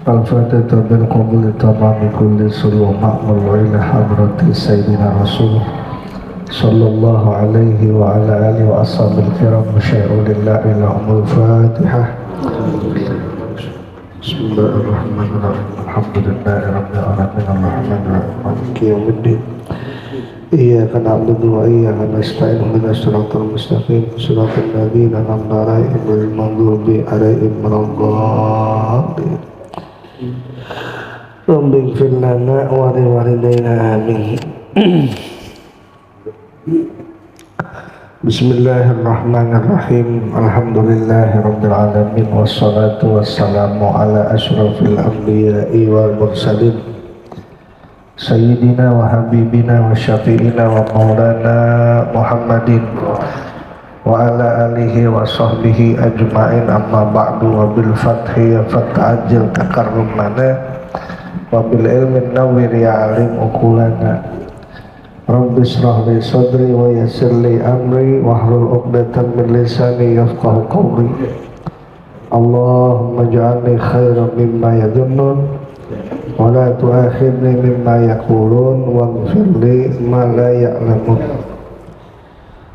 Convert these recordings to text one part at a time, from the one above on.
الفاتحة بالقبول تمام كل سلو مأمر إلى حضرة سيدنا رسول صلى الله عليه وعلى آله وأصحابه الكرام مشاهدوا لله لهم الفاتحة. بسم الله الرحمن الرحيم الحمد لله رب العالمين الرحمن الرحيم مالك يوم الدين إياك نعبد وإياك نستعين اهدنا الصراط المستقيم صراط الذين أنعمت عليهم غير المغضوب عليهم ولا الضالين. رب اغفر لنا ولوالدينا آمين. Bismillahirrahmanirrahim. Alhamdulillahirabbil alamin wassalatu wassalamu ala asyrafil anbiya'i wal mursalin sayyidina wa habibina wa syafi'ina wa maulana Muhammadin wa ala alihi wa sahbihi ajma'in, amma ba'du. Wa bil fathi ya fata'ajil takarrumana wa bil ilmin nawwir ya alim uqulana. Rabbi shrah li sadri wa yassir li amri wahlul 'uqdatam min lisani yafqahu qawli. Allahumma ij'alni khairan mimma yadhunnun wa la tu'akhidni mimma yaqulun waghfir li ma la ya'lamun.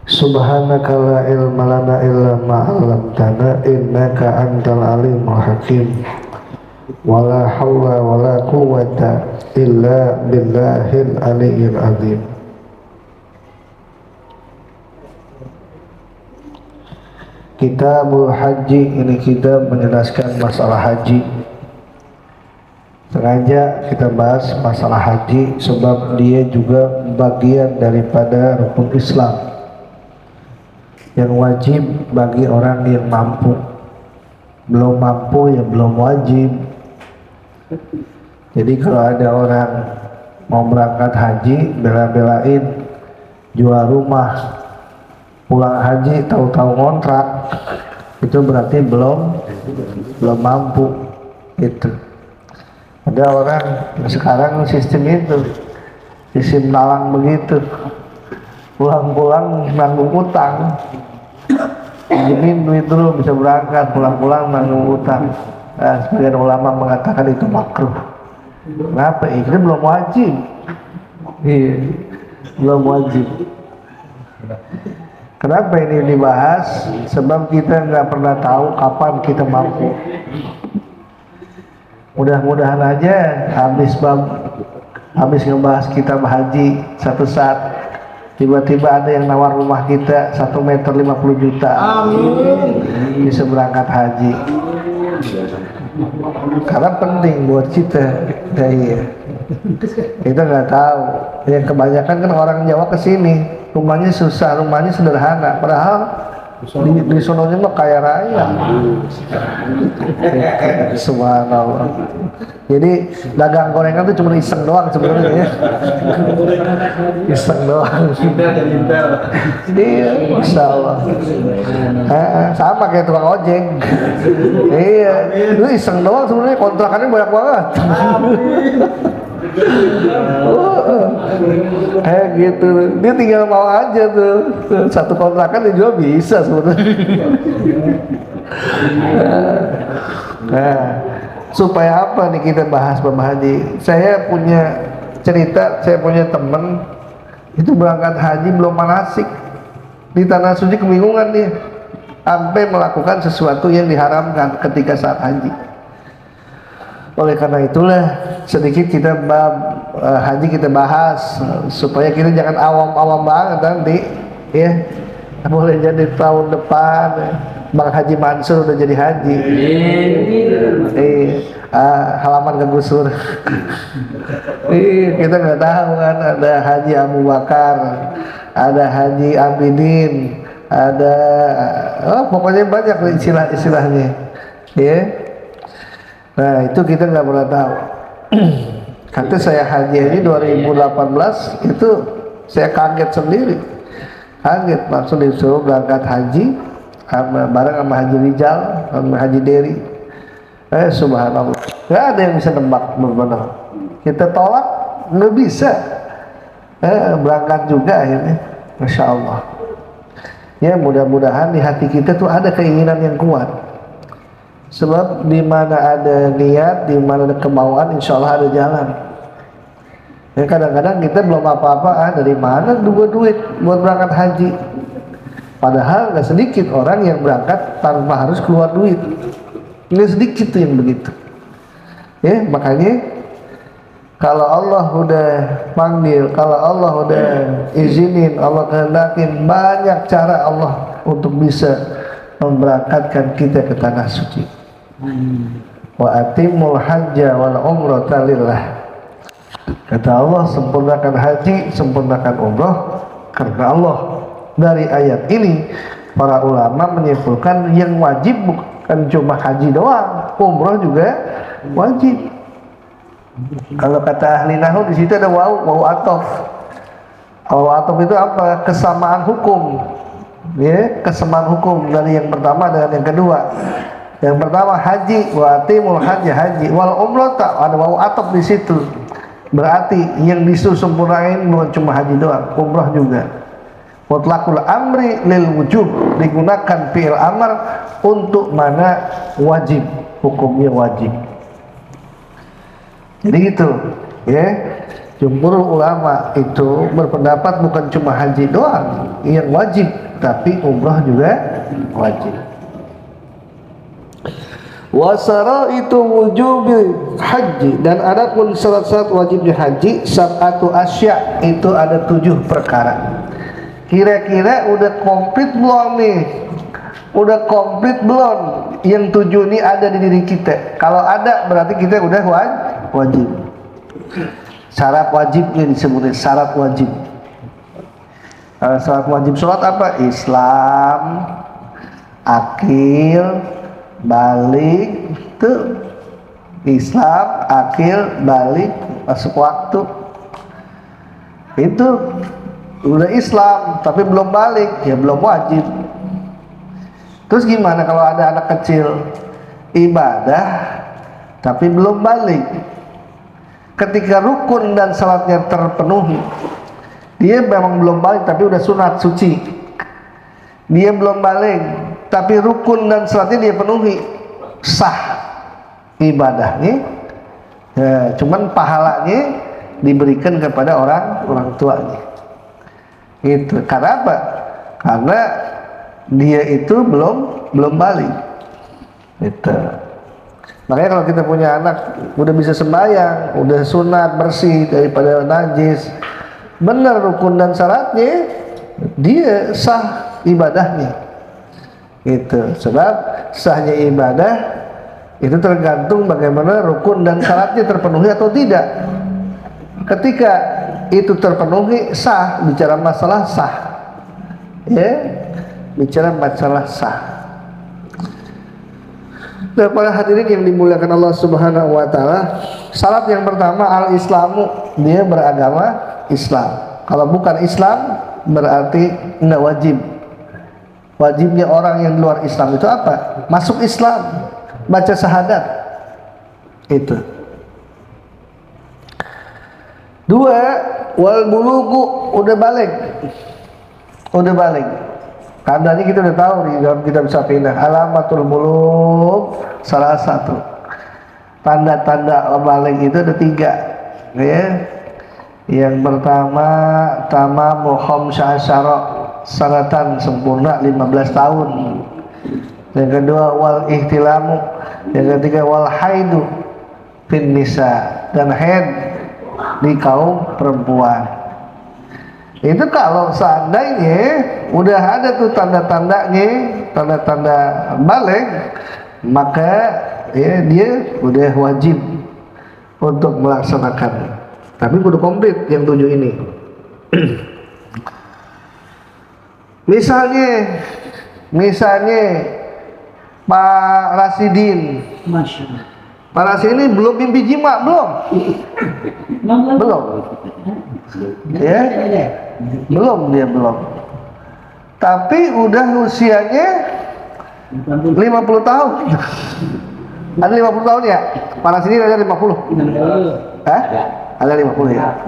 Subhanaka la ilma lana illa ma 'allamtana innaka antal alimul hakim. Wala haula wala quwwata illa billahil aliyyil azim. Kitabul Haji, ini kitab menjelaskan masalah haji. Sengaja kita bahas masalah haji sebab dia juga bagian daripada rukun Islam yang wajib bagi orang yang mampu. Belum mampu ya belum wajib. Jadi kalau ada orang mau berangkat haji bela-belain jual rumah, pulang haji tahu-tahu kontrak, itu berarti belum mampu gitu. Ada orang sekarang sistem itu, sistem nalang begitu, pulang-pulang nanggung utang. Ini duit dulu bisa berangkat, pulang-pulang nanggung utang. Nah, sebagian ulama mengatakan itu makruh. Kenapa? Ini belum wajib. Iya, belum wajib. Kenapa ini dibahas? Sebab kita nggak pernah tahu kapan kita mampu. Mudah-mudahan aja habis ngebahas kitab haji satu saat tiba-tiba ada yang nawar rumah kita 1 meter 50 juta. Amin. Bisa berangkat haji. Karena penting buat kita. Iya. Kita nggak tahu. Yang kebanyakan kan orang Jawa kesini, rumahnya susah, rumahnya sederhana, padahal di sononya mah kaya raya. Subhanallah. Jadi dagang gorengan itu cuma iseng doang sebenarnya ya. Iseng doang. Iya, Masya Allah. Sama kayak tukang ojek. Iya, itu iseng doang sebenarnya, kontrakannya banyak banget. Kayak gitu, dia tinggal mau aja tuh, satu kontrakan dia juga bisa sebenarnya. Nah, supaya apa nih kita bahas Bab Haji? Saya punya cerita, saya punya teman itu berangkat haji belum manasik, di tanah suci kebingungan dia, sampai melakukan sesuatu yang diharamkan ketika saat haji. Oleh karena itulah sedikit kita bab haji kita bahas supaya kita jangan awam-awam banget nanti ya. Boleh jadi tahun depan Bang Haji Mansur udah jadi haji. Halaman kegusur. Kita nggak tahu kan, ada Haji Abu Bakar, ada Haji Abidin, ada pokoknya banyak istilah-istilahnya ya. Nah itu kita nggak pernah tahu. Kata saya haji ini 2018 itu saya kaget sendiri, kaget langsung disuruh berangkat haji bareng sama Haji Rijal sama Haji Deri. Subhanallah, nggak ada yang bisa nebak benar. Kita tolak nggak bisa, berangkat juga akhirnya, Masya Allah. Ya mudah-mudahan di hati kita tuh ada keinginan yang kuat. Sebab di mana ada niat, di mana ada kemauan, insya Allah ada jalan. Ya, kadang-kadang kita belum apa-apa, dari mana duit buat berangkat haji? Padahal nggak sedikit orang yang berangkat tanpa harus keluar duit. Nggak sedikit tuh yang begitu. Ya, makanya kalau Allah udah panggil, kalau Allah udah izinin, Allah kehendakin, banyak cara Allah untuk bisa memberangkatkan kita ke tanah suci. Wa atimul hajja wal umrata lillah. Kata Allah, sempurnakan haji, sempurnakan umrah karena Allah. Dari ayat ini para ulama menyimpulkan yang wajib bukan cuma haji doang, umrah juga wajib. Kalau kata ahli nahwu di situ ada wau atof. Wau atof itu apa? Kesamaan hukum. Ya, kesamaan hukum dari yang pertama dengan yang kedua. Yang pertama haji, wa atimul haji, wal umrah tak ada wau atof di situ. Berarti yang disuruh sempurnain bukan cuma haji doang, umrah juga. Mutlaqul amri lil wujub, digunakan fi'il amr untuk mana wajib, hukumnya wajib. Jadi gitu, ya. Jumhur ulama itu berpendapat bukan cuma haji doang yang wajib, tapi umrah juga wajib. Wasara itu wujubil haji, dan ada pun syarat-syarat wajibnya haji sab'atu asya, itu ada 7 perkara. Kira-kira udah komplit belum nih? Udah komplit belum? Yang 7 ini ada di diri kita. Kalau ada berarti kita udah wajib. Syarat wajibnya disebutnya syarat wajib. Syarat wajib sholat apa? Islam, akil, balik, tuh Islam, akil, balik, masuk waktu. Itu udah Islam tapi belum balik, ya belum wajib. Terus gimana kalau ada anak kecil ibadah tapi belum balik? Ketika rukun dan salatnya terpenuhi, dia memang belum balik tapi udah sunat suci. Dia belum balik tapi rukun dan salatnya dia penuhi, sah ibadahnya. Ya, cuman pahalanya diberikan kepada orang tuanya. Itu karena apa? Karena dia itu belum balik. Itu. Makanya kalau kita punya anak udah bisa sembahyang, udah sunat, bersih daripada najis, benar rukun dan syaratnya, dia sah ibadahnya. Itu. Sebab sahnya ibadah itu tergantung bagaimana rukun dan syaratnya terpenuhi atau tidak. Ketika itu terpenuhi, sah, bicara masalah sah, ya, bicara masalah sah. Dan para hadirin yang dimuliakan Allah Subhanahu wa Ta'ala, syarat yang pertama al-islamu, dia beragama Islam. Kalau bukan Islam berarti enggak wajib. Wajibnya orang yang di luar Islam itu apa? Masuk Islam, baca syahadat. Itu. 2, wal bulugu, udah balik. Tandanya kita udah tahu di dalam kitab Safinah, alamatul bulug, salah satu tanda-tanda balik itu ada 3, ya. Yang pertama tamamu khamsya'asyara, sanatan, sempurna 15 tahun. Yang kedua wal ihtilamu, yang ketiga wal haidu fin nisa, dan haid di kaum perempuan. Itu kalau seandainya udah ada tuh tanda-tandanya, tanda-tanda balik, maka ya dia udah wajib untuk melaksanakan. Tapi kudu komplit yang 7 ini. Misalnya Pak Rasidin, Pak Rasidin belum mimpi jima, belum? Ya, belum. Tapi udah usianya 50 tahun. Ada 50 tahun ya? Pak Rasidin ada 50? Hah? Ada 50 ya?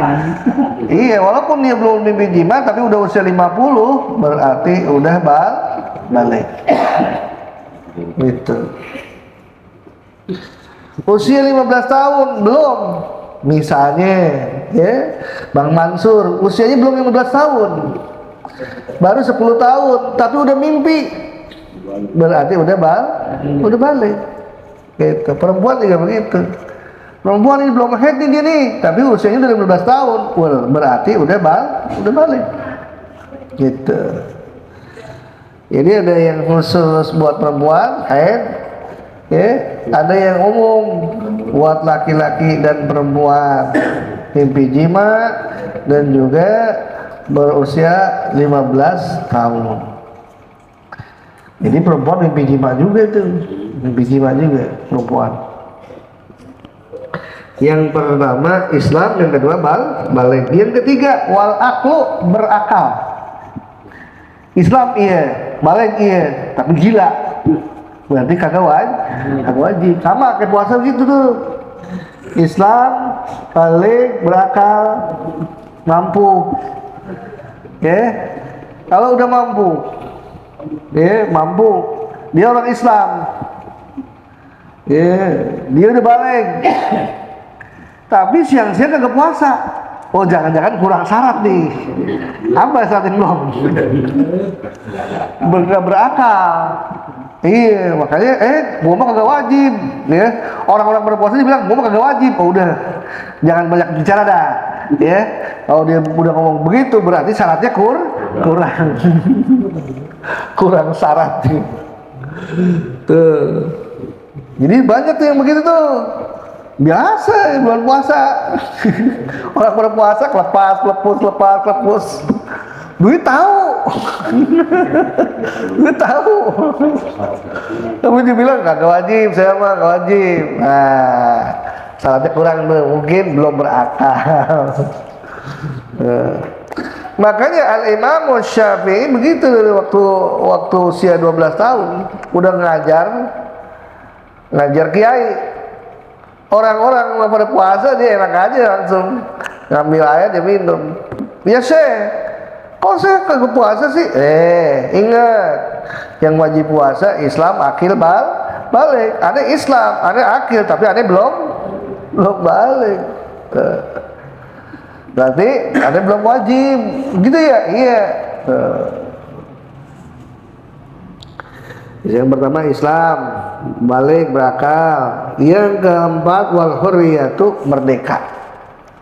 Iya, walaupun dia belum mimpi jima tapi udah usia 50, berarti udah balik. Gitu. Usia 15 tahun belum. Misalnya, ya, Bang Mansur usianya belum 15 tahun. Baru 10 tahun, tapi udah mimpi. Berarti udah balik. Gitu. Perempuan juga begitu. Perempuan ini belum haid nih dia nih, tapi usianya udah 15 tahun. Berarti udah balik. Gitu. Jadi ada yang khusus buat perempuan haid, ya, ada yang umum buat laki-laki dan perempuan mimpi jima dan juga berusia 15 tahun. Jadi perempuan mimpi jima juga tuh, mimpi jima juga perempuan. Yang pertama Islam, yang kedua balik, yang ketiga wal aklu, berakal. Islam iya, balik iya, tapi gila. Berarti kagak wajib. Sama kayak puasa gitu tuh. Islam, balik, berakal, mampu. Ya, kalau udah mampu, dia orang Islam. Ya, dia udah balik. Tapi siang-siang kagak puasa. Oh, jangan-jangan kurang syarat nih. Apa syaratnya belum? Berakal. Iya, makanya gua mah kagak wajib, ya. Orang-orang berpuasa dia bilang, gua mah kagak wajib. Oh, udah, jangan banyak bicara dah, ya. Kalau dia udah ngomong begitu, berarti syaratnya kurang, kurang syarat. Tuh. Jadi banyak tuh yang begitu tuh. Biasa bulan puasa. Orang berpuasa lepas. Duit tahu. Duit tahu. Tapi dibilang kagak wajib, saya mah kagak wajib. Nah, syaratnya kurang tuh, mungkin belum berakal. Makanya Al-Imam Syafi'i begitu dari waktu usia 12 tahun udah ngajar kiai. Orang-orang pada puasa dia enak aja langsung ngambil air dia minum. Ya kok saya kagak puasa sih? Ingat, yang wajib puasa Islam, akil, balik. Ada Islam, ada akil, tapi ada belum balik. Berarti ada belum wajib, gitu ya? Iya. Yang pertama Islam, balik, berakal. Yang keempat wal hurriyatu, merdeka.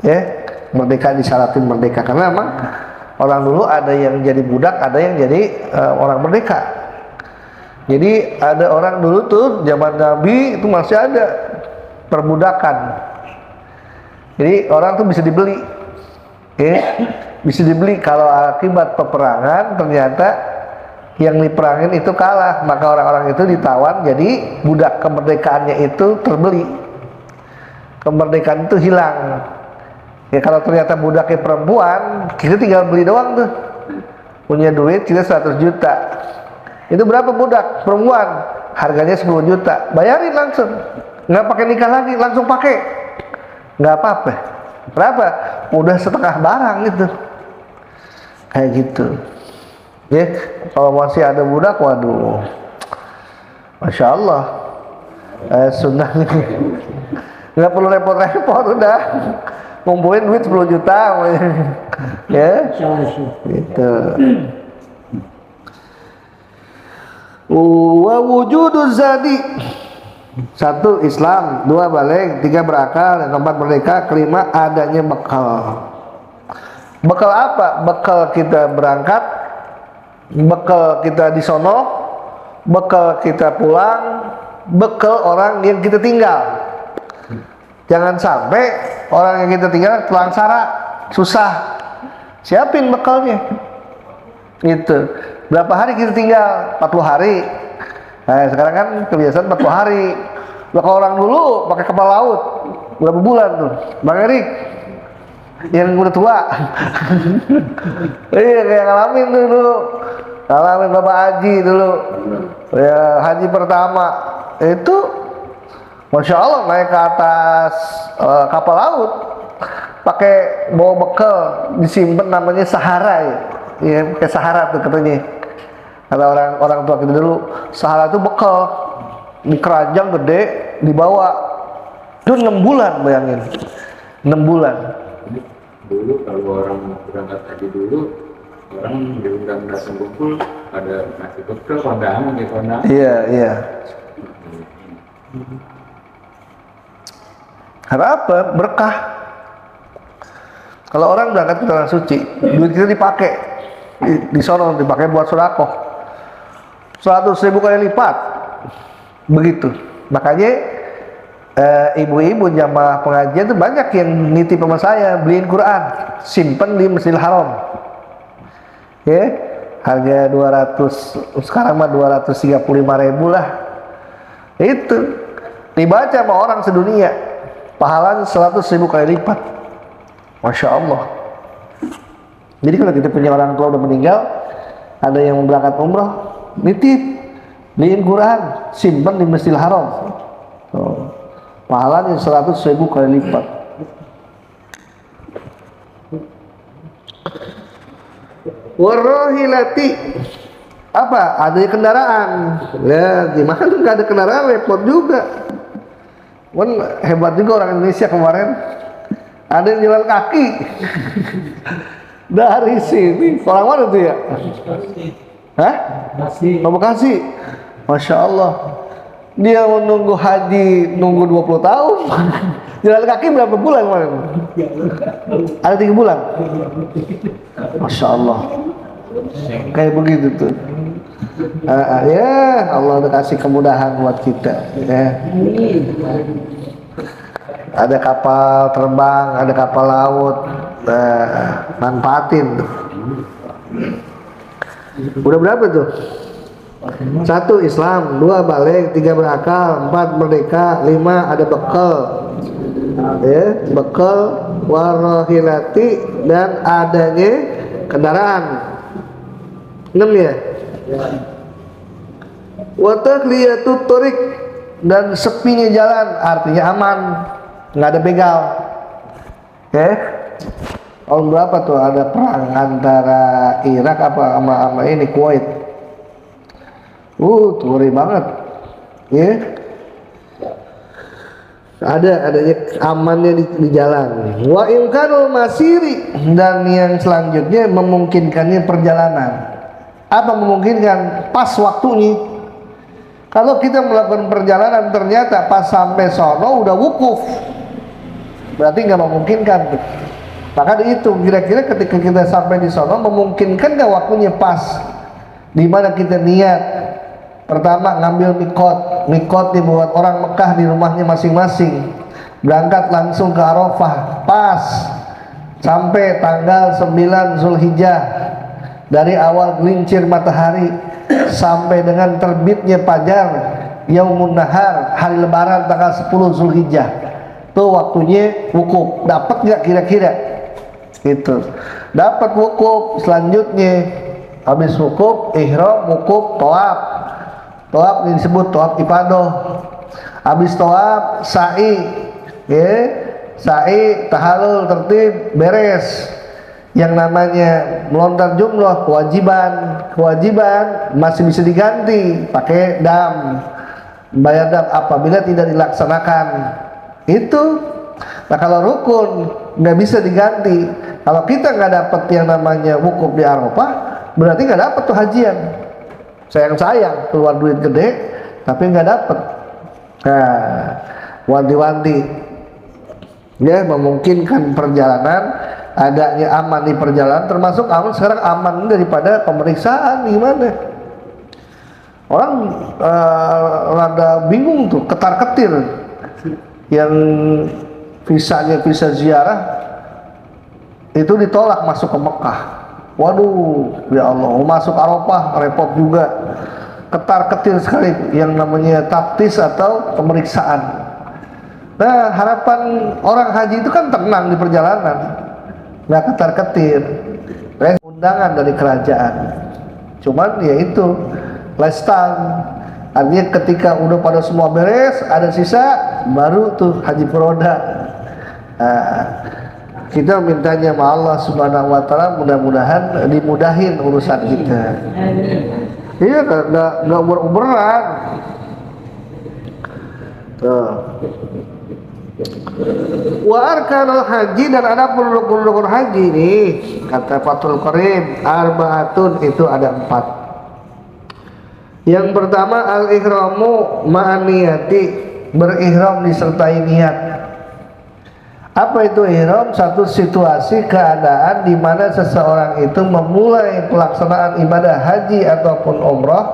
Ya, merdeka disyaratin merdeka karena memang orang dulu ada yang jadi budak, ada yang jadi orang merdeka. Jadi ada orang dulu tuh zaman Nabi itu masih ada perbudakan. Jadi orang tuh bisa dibeli, bisa dibeli kalau akibat peperangan ternyata yang diperangin itu kalah, maka orang-orang itu ditawan jadi budak. Kemerdekaannya itu terbeli, kemerdekaan itu hilang. Ya kalau ternyata budaknya perempuan, kita tinggal beli doang tuh. Punya duit kita 100 juta. Itu berapa budak perempuan? Harganya 10 juta. Bayarin langsung. Nggak pakai nikah lagi, langsung pakai. Nggak apa-apa. Berapa? Udah setengah barang itu. Kayak gitu. Ya, kalau masih ada budak, waduh. Masya Allah. Sunnah nih. Nggak perlu repot-repot, udah. Ngumpulin duit 10 juta, ya, gitu. Wa wujudu zadi. 1 Islam, 2 balik, 3 berakal, 4 merdeka, 5 adanya bekal. Bekal apa? Bekal kita berangkat, bekal kita di sono, bekal kita pulang, bekal orang yang kita tinggal. Jangan sampai orang yang kita tinggal telangsara, susah. Siapin bekalnya. Itu. Berapa hari kita tinggal? 40 hari. Nah, sekarang kan kebiasaan 40 hari. Kalau orang dulu pakai kapal laut, berapa bulan tuh? Bang Erik yang udah tua. Iya, kayak ngalamin tuh dulu. Ngalamin Bapak Haji dulu. Ya, haji pertama. Itu Masya Allah naik ke atas kapal laut pakai bawa bekal disimpan namanya sahara ya, pakai sahara tuh katanya. Kata orang tua kita dulu, sahara itu bekal di keranjang gede dibawa. Itu 6 bulan, bayangin. 6 bulan. Dulu kalau orang berangkat haji dulu, orang diundang datang kumpul, ada nasi bekal, kondangan di kondangan. Iya, iya. Apa? Berkah. Kalau orang berangkat ke tanah suci, duit kita dipakai di sono, dipakai buat sedekah. 100.000 kali lipat. Begitu. Makanya ibu-ibu jamaah pengajian itu banyak yang nitip sama saya, beliin Quran, simpen di Masjidil Haram. Ya, harga 200, sekarang mah 235.000 lah. Itu dibaca sama orang sedunia, pahalanya 100.000 kali lipat. Masya Allah. Jadi kalau kita punya orang tua udah meninggal, ada yang berangkat umrah, nitip, beliin Quran, simpan di Masjidil Haram. Pahalanya 100.000 kali lipat. Warrohilati, apa? Ada kendaraan. Ya, gimana tuh nggak ada kendaraan, repot juga. Kan hebat juga orang Indonesia kemarin. Ada yang jalan kaki dari sini. Orang mana tuh ya? Hah? Bekasi. Masya Allah. Dia menunggu haji, nunggu 20 tahun. Jalan kaki berapa bulan kemarin? Ada 3 bulan. Masya Allah. Kayak begitu tuh. Ya Allah udah kasih kemudahan buat kita. Ya. Ada kapal terbang, ada kapal laut. Manfaatin tuh. Udah berapa tuh? 1 Islam, 2 balik, 3 berakal, 4 merdeka, 5 ada bekal. Ya, bekal, warahilati, dan adanya kendaraan. 6 ya. Wa tahliyatut thoriq, dan sepinya jalan, artinya aman, nggak ada begal. Ya. Tahun berapa tuh ada perang antara Irak apa sama ini Kuwait. Ngeri banget. Ya. Adanya amannya di jalan. Wa imkanul masiri, dan yang selanjutnya memungkinkannya perjalanan. Apa memungkinkan? Pas waktunya. Kalau kita melakukan perjalanan ternyata pas sampai sono udah wukuf, berarti nggak memungkinkan. Maka dihitung kira-kira ketika kita sampai di sono memungkinkan nggak waktunya pas, di mana kita niat. Pertama ngambil mikot dibuat orang Mekah di rumahnya masing-masing, berangkat langsung ke Arafah, pas sampai tanggal 9 Zulhijjah, dari awal gelincir matahari sampai dengan terbitnya fajar Yaumun Nahar, hari lebaran tanggal 10 Zulhijjah. Itu waktunya wukuf. Dapat nggak kira-kira? Itu dapat wukuf. Selanjutnya habis wukuf, ihram, wukuf, tawaf. Tawaf disebut tawaf ifadah. Habis tawaf, sa'i, ya, sa'i, tahallul, tertib, beres. Yang namanya melontar jumlah kewajiban masih bisa diganti pakai dam, bayar dam apabila tidak dilaksanakan itu. Nah kalau rukun nggak bisa diganti. Kalau kita nggak dapat yang namanya wukuf di Arafah, berarti nggak dapat tuh hajian. Sayang keluar duit gede tapi nggak dapat. Nah, wanti-wanti ya, memungkinkan perjalanan, adanya aman di perjalanan, termasuk aman sekarang aman daripada pemeriksaan. Gimana orang rada bingung tuh, ketar-ketir yang visanya visa ziarah itu ditolak masuk ke Mekah. Waduh, ya Allah, mau masuk Arafah repot juga, ketar-ketir sekali yang namanya taktis atau pemeriksaan. Nah, harapan orang haji itu kan tenang di perjalanan, nggak ketar-ketir. Undangan dari kerajaan, cuman ya itu lestan, artinya ketika udah pada semua beres, ada sisa, baru tuh haji furoda. Nah, kita mintanya sama Allah Subhanahu wa Ta'ala, mudah-mudahan dimudahin urusan kita. Iya, nggak berat. Tuh. Wa arkanul haji, dan ada rukun-rukun haji nih, kata Fathul Qorib, arbaatun, itu ada 4. Yang pertama al-ihramu ma'an niyati, berihram disertai niat. Apa itu ihram? Satu situasi keadaan di mana seseorang itu memulai pelaksanaan ibadah haji ataupun umrah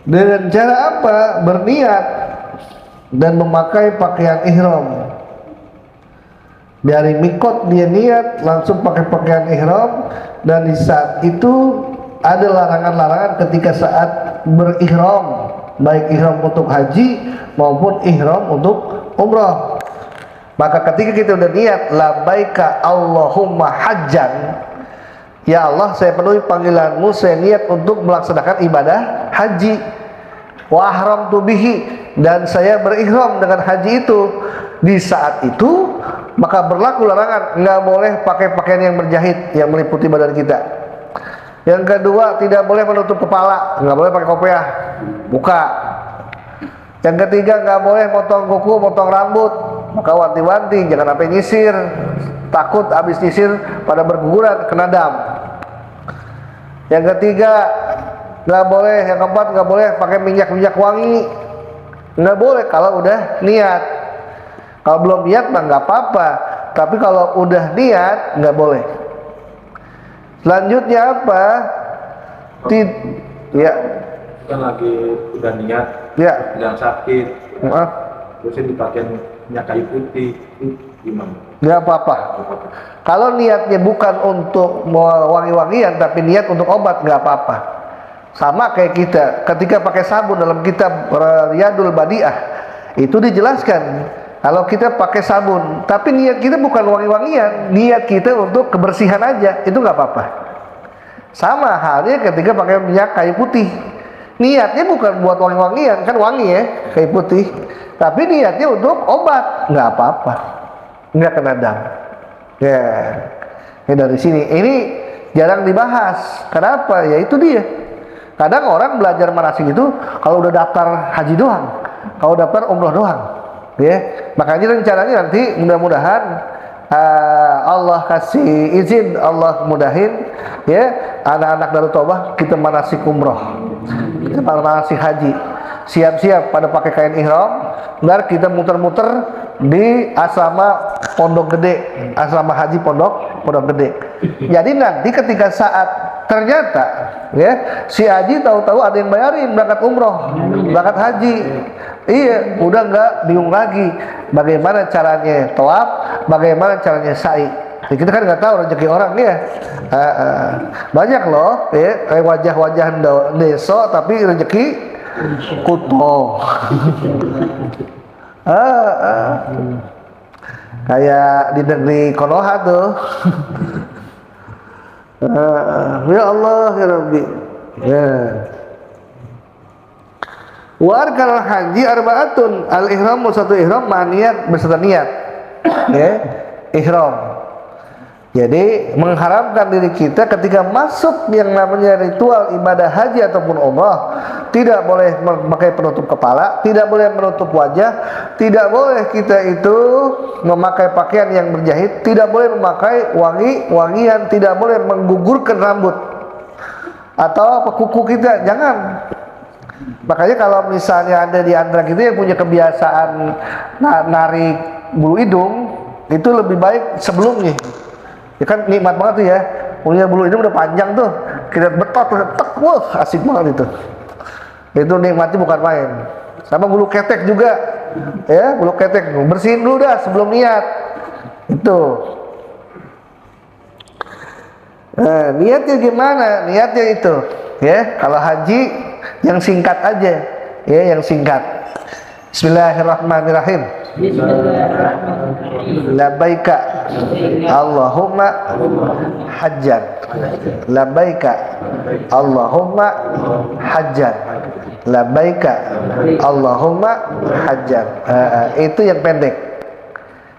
dengan cara apa? Berniat dan memakai pakaian ihram. Dari mikot dia niat langsung pakai pakaian ihram, dan di saat itu ada larangan-larangan ketika saat berihram, baik ihram untuk haji maupun ihram untuk umrah. Maka ketika kita udah niat labbaika Allahumma hajjan, ya Allah saya penuhi panggilanmu, saya niat untuk melaksanakan ibadah haji, wa ahramtu bihi, dan saya berihram dengan haji itu. Di saat itu maka berlaku larangan, nggak boleh pakai pakaian yang berjahit yang meliputi badan kita. Yang kedua, tidak boleh menutup kepala, nggak boleh pakai kopiah, buka. Yang ketiga, nggak boleh potong kuku, potong rambut, maka wanti-wanti, jangan sampai nyisir, takut habis nyisir pada berguguran kena dam. Yang ketiga, nggak boleh, yang keempat, nggak boleh pakai minyak wangi, nggak boleh kalau udah niat. Kalau belum niat mah nggak apa-apa, tapi kalau udah niat nggak boleh. Selanjutnya apa? Ya. Kan lagi udah niat, Ya. sedang sakit, Maaf. terus dipakai minyak kayu putih, itu gimana? Nggak apa-apa. Kalau niatnya bukan untuk wangi-wangian, tapi niat untuk obat, nggak apa-apa. Sama kayak kita, ketika pakai sabun dalam kitab Riyadul Badi'ah, itu dijelaskan. Kalau kita pakai sabun, tapi niat kita bukan wangi-wangian, niat kita untuk kebersihan aja, itu nggak apa-apa. Sama halnya ketika pakai minyak kayu putih, niatnya bukan buat wangi-wangian, kan wangi ya kayu putih, tapi niatnya untuk obat, nggak apa-apa, nggak kena dam. Ya, dari sini ini jarang dibahas. Kenapa? Ya itu dia. Kadang orang belajar manasik itu kalau udah daftar haji doang, kalau daftar umroh doang. Ya, makanya rencananya nanti mudah-mudahan Allah kasih izin, Allah mudahin ya, anak-anak Darut Taubah kita manasik umroh, kita manasik haji, siap-siap pada pakai kain ihram, ntar kita muter-muter di asrama Pondok Gede, asrama haji Pondok Gede. Jadi nanti ketika saat ternyata ya si haji tahu-tahu ada yang bayarin berangkat umroh, berangkat haji, iya udah nggak bingung lagi bagaimana caranya tawaf, bagaimana caranya sa'i. Ya, kita kan nggak tahu rezeki orang ya. Banyak loh ya kayak wajah-wajah desa tapi rezeki kuto. Kayak di negeri Konoha tuh. Ya Allah ya Rabbi. Ya. Wa arkanul haji arbaatun, al-ihramu, satu ihram niat beserta niat. Ya, ihram. Jadi mengharamkan diri kita ketika masuk yang namanya ritual ibadah haji ataupun umrah, tidak boleh memakai penutup kepala, tidak boleh menutup wajah, tidak boleh kita itu memakai pakaian yang berjahit, tidak boleh memakai wangian, tidak boleh menggugurkan rambut atau kuku kita, jangan. Makanya kalau misalnya ada di antara kita yang punya kebiasaan narik bulu hidung, itu lebih baik sebelumnya. Ya kan nikmat banget tuh ya, punya bulu hidung udah panjang tuh, kita betot, wah asik banget itu. Itu nikmatnya bukan main. Sama bulu ketek juga, ya bulu ketek bersihin dulu dah sebelum niat. Itu. Nah, niatnya gimana? Niatnya itu, ya kalau haji yang singkat aja, ya yang singkat. Bismillahirrahmanirrahim. Labbaika Allahumma hajjan, labbaika Allahumma hajjan, labbaika Allahumma hajjan. Itu yang pendek.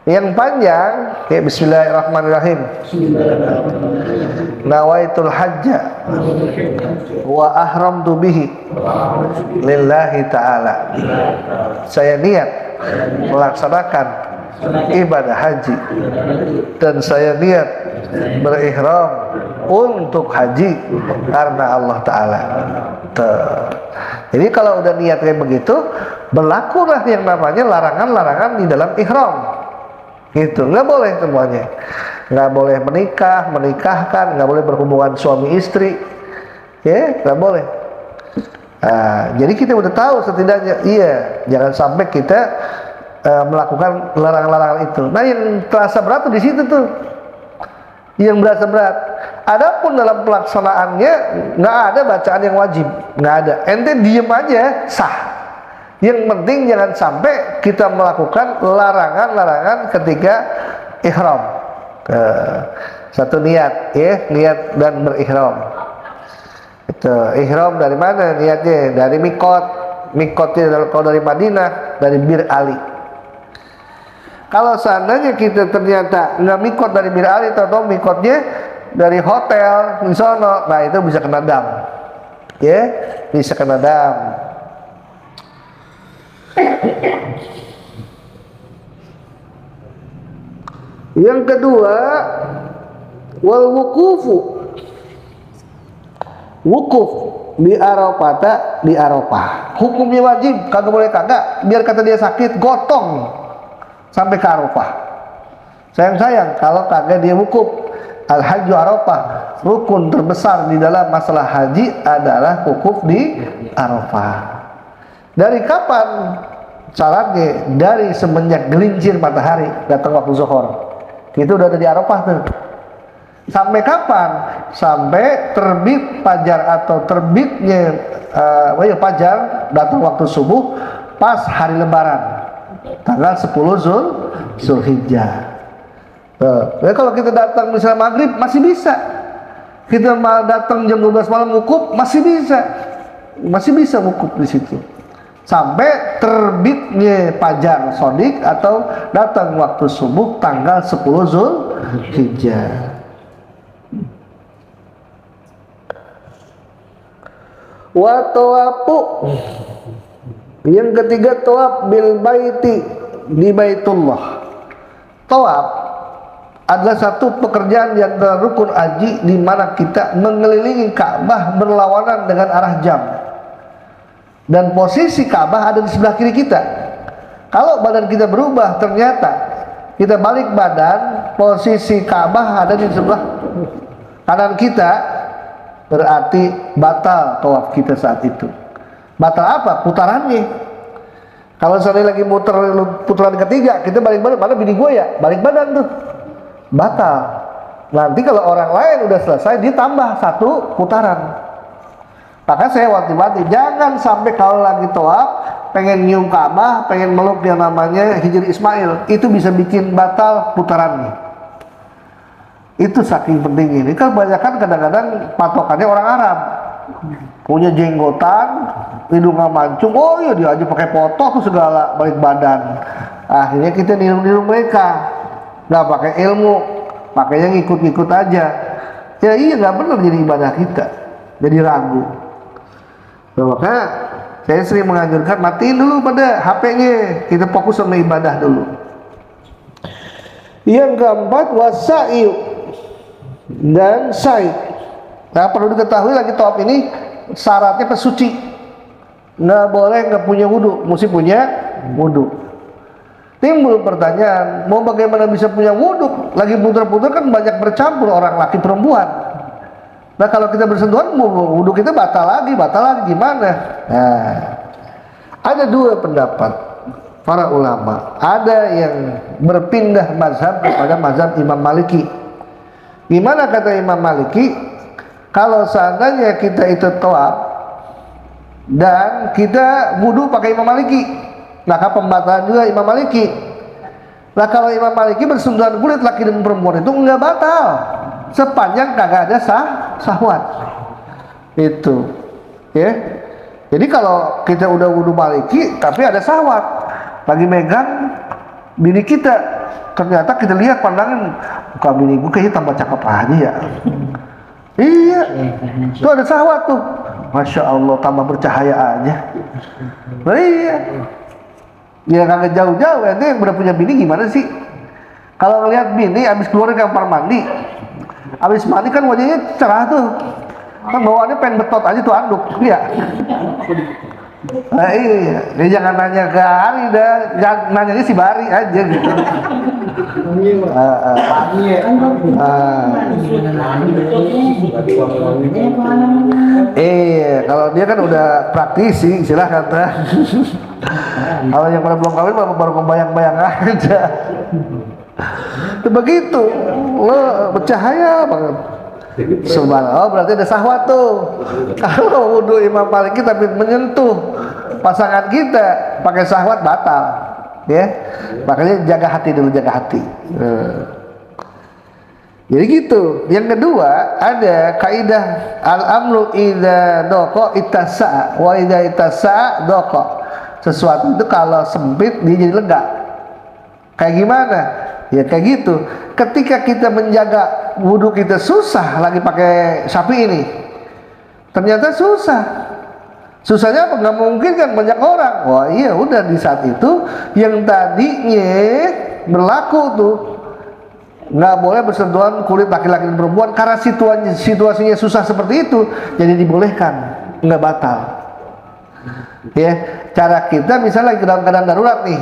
Yang panjang, ya bismillahirrahmanirrahim. Nawaitul hajja wa ahramtu bihi lillahi ta'ala. Saya niat melaksanakan ibadah haji dan saya niat berihram untuk haji karena Allah Ta'ala. Jadi kalau udah niat kayak begitu, berlakulah yang namanya larangan-larangan di dalam ihram. Gitu, nggak boleh semuanya. Nggak boleh menikahkan, nggak boleh berhubungan suami istri, ya nggak boleh. Jadi kita udah tahu setidaknya, iya, jangan sampai kita melakukan larangan-larangan itu. Nah, yang terasa berat tuh di situ tuh, yang berasa berat. Adapun dalam pelaksanaannya nggak ada bacaan yang wajib, nggak ada. Ente diem aja sah. Yang penting jangan sampai kita melakukan larangan-larangan ketika ihram. Satu niat, ya, niat dan berihram. Itu ihram dari mana niatnya? Dari mikot. Mikotnya kalau dari Madinah, dari Bir Ali. Kalau seandainya kita ternyata nggak mikot dari Bir Ali atau mikotnya dari hotel di sono, nah itu bisa kena dam, ya, bisa kena dam. Yang kedua, wal wukufu, wukuf di Arafah, di Arafah. Hukumnya wajib, kagak boleh kagak. Biar kata dia sakit, gotong sampai ke Arafah. Sayang-sayang kalau kagak dia wukuf. Al-Hajju Arafah, rukun terbesar di dalam masalah haji adalah wukuf di Arafah. Dari kapan syaratnya? Dari semenjak gelincir matahari datang waktu zuhur, itu udah ada di Arafah tuh. Sampai kapan? Sampai terbit fajar atau terbitnya fajar datang waktu subuh pas hari Lebaran, tanggal 10 Zulhijjah. Ya, kalau kita datang misalnya maghrib masih bisa, kita datang jam 12 malam wukuf masih bisa wukuf di situ sampai terbitnya fajar sodik atau datang waktu subuh tanggal 10 Zulhijjah. Wa tawafu, yang ketiga tawaf bil baiti, di Baitullah. Tawaf adalah satu pekerjaan yang adalah rukun haji, di mana kita mengelilingi Ka'bah berlawanan dengan arah jam, dan posisi Ka'bah ada di sebelah kiri kita. Kalau badan kita berubah, ternyata kita balik badan, posisi Ka'bah ada di sebelah kanan kita, berarti batal tawaf kita saat itu. Batal apa? Putarannya. Kalau saya lagi muter putaran ketiga, kita balik badan, mana bini gue ya? Balik badan tuh, batal. Nanti kalau orang lain udah selesai, ditambah satu putaran. Maka saya wanti-wanti, jangan sampai kalau lagi tawaf pengen nyium Ka'bah, pengen meluk yang namanya Hijri Ismail, itu bisa bikin batal putarannya. Itu saking pentingnya. Ini kan kebanyakan kadang-kadang patokannya orang Arab, punya jenggotan, hidungnya mancung, oh iya dia aja pakai foto tuh segala balik badan. Akhirnya kita niru-niru mereka, nggak pakai ilmu, pakainya ngikut-ngikut aja. Ya iya, nggak benar jadi ibadah kita, jadi ragu. Nah, maka saya sering menganjurkan matiin dulu pada HP-nya, kita fokus sama ibadah dulu. Yang keempat, wasai'u, dan sa'i. Nah, perlu diketahui lagi tawaf ini syaratnya pesuci, nggak boleh nggak punya wudu, mesti punya wudu. Timbul pertanyaan, mau bagaimana bisa punya wudu? Lagi putar-putar kan banyak bercampur orang laki perempuan. Nah, kalau kita bersentuhan, wudu kita batal lagi gimana? Nah, ada dua pendapat para ulama. Ada yang berpindah mazhab kepada mazhab Imam Maliki. Gimana kata Imam Maliki? Kalau seandainya kita itu tawaf dan kita wudu pakai Imam Maliki, maka pembatalan juga Imam Maliki. Nah, kalau Imam Maliki bersentuhan kulit laki dan perempuan itu enggak batal sepanjang kagak ada syahwat. Itu, ya. Jadi kalau kita udah wudu Maliki tapi ada syahwat, lagi megang bini kita, ternyata kita lihat pandangan muka bini gue kayaknya tambah cakep aja ya. Iya, tuh ada syahwat tuh, masya Allah tambah bercahaya aja. Nah, iya, ya kagak jauh-jauh. Itu yang udah punya bini gimana sih? Kalau ngeliat bini abis keluar dari kamar mandi, abis mandi kan wajahnya cerah tuh, kan bawaannya pengen betot aja tuh anduk, iya. Nah, iya, dia jangan nanya ke Ari dah, nanyanya si Bari aja gitu. Kalau dia kan udah praktisi, silahkan dah. Kalau yang belum kawin baru membayang-bayang aja. Itu begitu, lo bercahaya banget. Subhanallah, oh berarti ada syahwat tuh. Kalau wudhu Imam Maliki tapi menyentuh pasangan kita pakai syahwat batal, ya. Makanya jaga hati dulu, jaga hati. Jadi gitu. Yang kedua ada kaidah al-amru idza daqa ittasa wa idza ittasa daqa. Sesuatu itu kalau sempit dia jadi lega. Kayak gimana? Ya kayak gitu. Ketika kita menjaga wudhu kita susah lagi pakai sapi ini, ternyata susah. Susahnya apa? Nggak mungkin kan banyak orang. Wah iya, udah di saat itu yang tadinya berlaku tuh nggak boleh bersentuhan kulit laki-laki dan perempuan karena situasinya susah seperti itu, jadi dibolehkan, nggak batal. Ya, cara kita misalnya dalam keadaan darurat nih,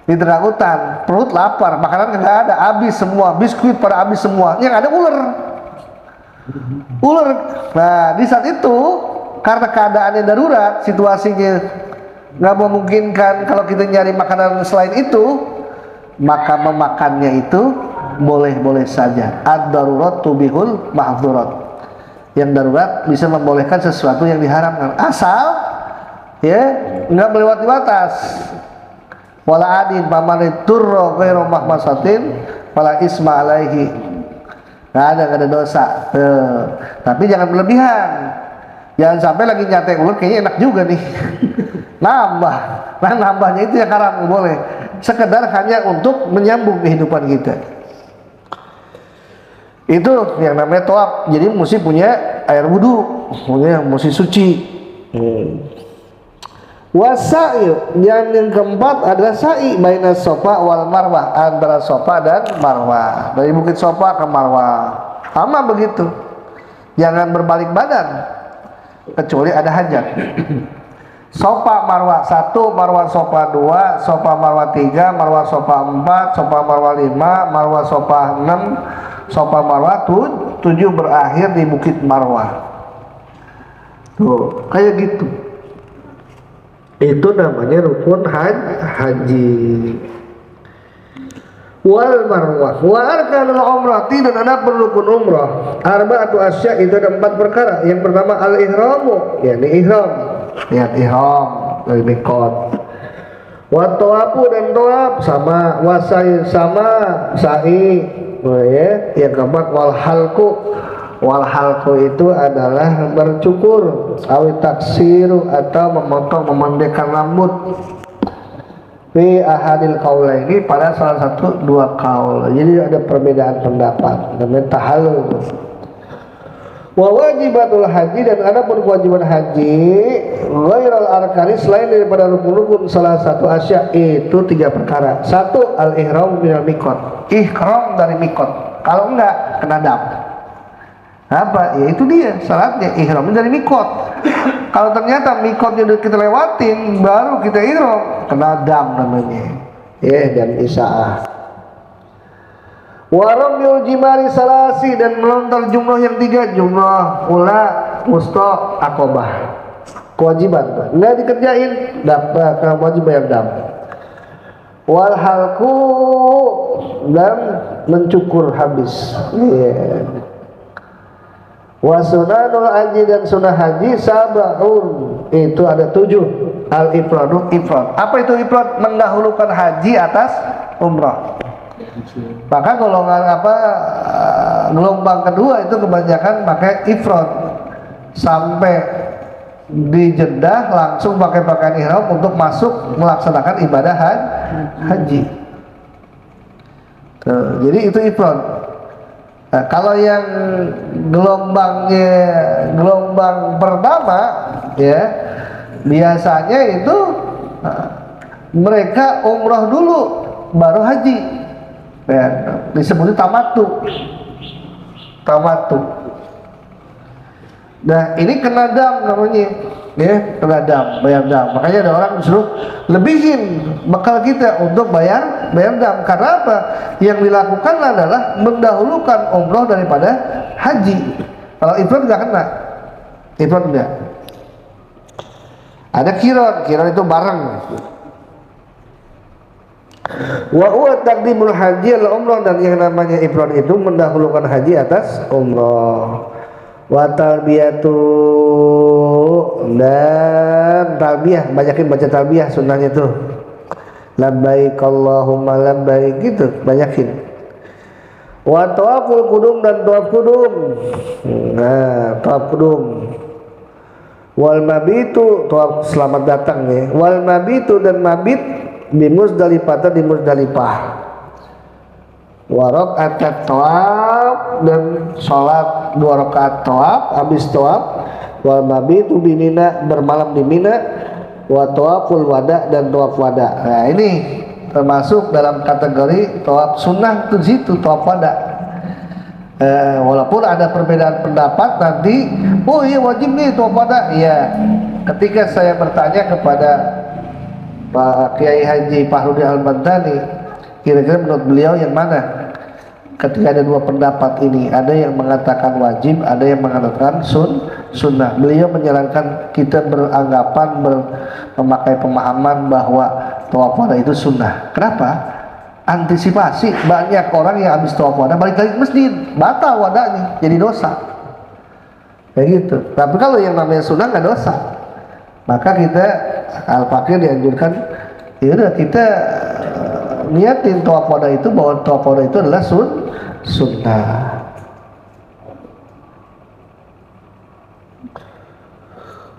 di tengah hutan, perut lapar, makanan nggak ada, habis semua, biskuit pada habis semua, yang ada ular. Nah di saat itu karena keadaannya darurat, situasinya nggak memungkinkan kalau kita nyari makanan selain itu, maka memakannya itu boleh-boleh saja. Ad-darurat tubihul mahdzurat. Yang darurat bisa membolehkan sesuatu yang diharamkan, asal ya nggak melewati batas. Wala adin paman turro ghairu mahmasatin wala isma alaihi. Nggak ada dosa. Tapi jangan berlebihan. Jangan sampai lagi nyatek ular kayaknya enak juga nih. Nambahnya itu yang haram, boleh. Sekedar hanya untuk menyambung kehidupan kita. Itu yang namanya toab. Jadi mesti punya air wudhu, mesti suci. Wasa'i, yang keempat adalah sa'i baina Safa wal Marwah, antara Safa dan Marwah. Dari bukit Safa ke Marwah. Sama begitu. Jangan berbalik badan kecuali ada hajat. Safa Marwah 1, Marwah Safa 2, Safa Marwah 3, Marwah Safa 4, Safa Marwah 5, Marwah Safa 6, Safa Marwah 7 berakhir di bukit Marwah. Tuh, kayak gitu. Itu namanya rukun haji. Wal marwah wa arkanul umrati, dan ada rukun umrah. Arba'atu asya, itu ada 4 perkara. Yang pertama al-ihramu, yakni ihram. Lihat ihram dari miqat. Wa tawafu, dan tawaf sama, wasai sama sa'i. Oh ya, yang keempat wal halqu. Wal halqu itu adalah bercukur, awit taksiru, atau memotong, memendekkan rambut. Fi ahadil qaulaini, pada salah satu 2 qaul. Jadi ada perbedaan pendapat, namanya tahallul. Wa wajibatul haji, dan ada pun kewajiban haji ghairal arkani, selain daripada rukun-rukun, salah satu asya, itu 3 perkara. 1 al ihram minal miqat, ihram dari miqat. Kalau enggak kena dam. Apa? Ya itu dia syaratnya, ihram dari miqat. Kalau ternyata miqatnya udah kita lewatin baru kita ihram, kena dam namanya. Ya, dan isa'ah. Waramyul jimari salasi, dan melontar jumlah yang 3, jumlah ula, wusta, akobah. Kewajiban, nggak dikerjain, dapat wajib bayar dam. Wal halku, dan mencukur habis. Yeah. Wa sunanul haji, dan sunnah haji sab'un, itu ada 7. Al ifradu, ifrad. Apa itu ifrad? Mendahulukan haji atas umrah. Maka golongan gelombang kedua itu kebanyakan pakai ifrad, sampai di Jeddah langsung pakai pakaian ihram untuk masuk melaksanakan ibadah haji. Jadi itu ifrad. Nah, kalau yang gelombang pertama ya biasanya itu mereka umroh dulu baru haji ya, disebutnya tamattu. Nah ini kena dam namanya ya, kena dam, bayar dam. Makanya ada orang disuruh lebihin bekal kita untuk bayar dam. Karena apa? Yang dilakukan adalah mendahulukan umroh daripada haji. Kalau ifrad nggak kena, ifrad enggak. Ada kiron itu bareng. Wa huwa taqdimul haji al umrah, dan yang namanya ifrad itu mendahulukan haji atas umrah. Wa talbiyatu, dan talbiyah, banyakin baca talbiyah sunnahnya tuh. Labbaik Allahumma labbaik gitu, banyakin. Wa tawaful qudum, dan tawaf qudum. Nah, tawaf qudum. Wal mabitu, tawaf selamat datang ya. Wal mabitu, dan mabit di Muzdalifah, di Muzdalifah. Wa rakaat tawaf, dan sholat 2 rakaat tawaf, habis tawaf. Wal mabitu bi Mina, bermalam di Mina. Wa tawaful wada, dan tawaf wada. Nah ini termasuk dalam kategori tawaf sunnah itu, situ tawaf wada. Walaupun ada perbedaan pendapat nanti, oh iya wajib nih tawaf wada. Iya, ketika saya bertanya kepada Pak Kiai Haji Fahrudin Al-Badani, kira-kira menurut beliau yang mana? Ketika ada 2 pendapat ini, ada yang mengatakan wajib, ada yang mengatakan sunnah. Beliau menyarankan kita beranggapan, memakai pemahaman bahwa tawaf wada itu sunnah. Kenapa? Antisipasi banyak orang yang habis tawaf wada balik lagi ke masjid, batal wadanya, jadi dosa. Kayak gitu. Tapi kalau yang namanya sunnah nggak dosa, maka kita al-fakir dianjurkan, ya udah kita niatin tawaf wada itu, bahwa tawaf wada itu adalah sunnah.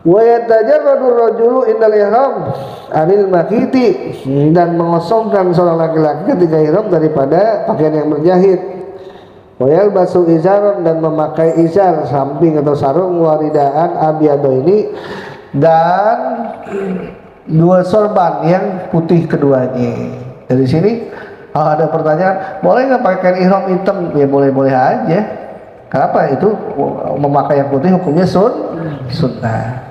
Wa yatajarradu rajulu indal ihram anil makiti, dan mengosongkan seorang laki-laki ketika ihram daripada pakaian yang berjahit. Wa yalbasu izaran, dan memakai izar samping atau sarung, waridaan abyado ini, dan 2 sorban yang putih keduanya. Dari sini kalau ada pertanyaan, boleh nggak pakai kain ihram hitam? Ya boleh-boleh aja. Kenapa? Itu memakai yang putih hukumnya sunnah.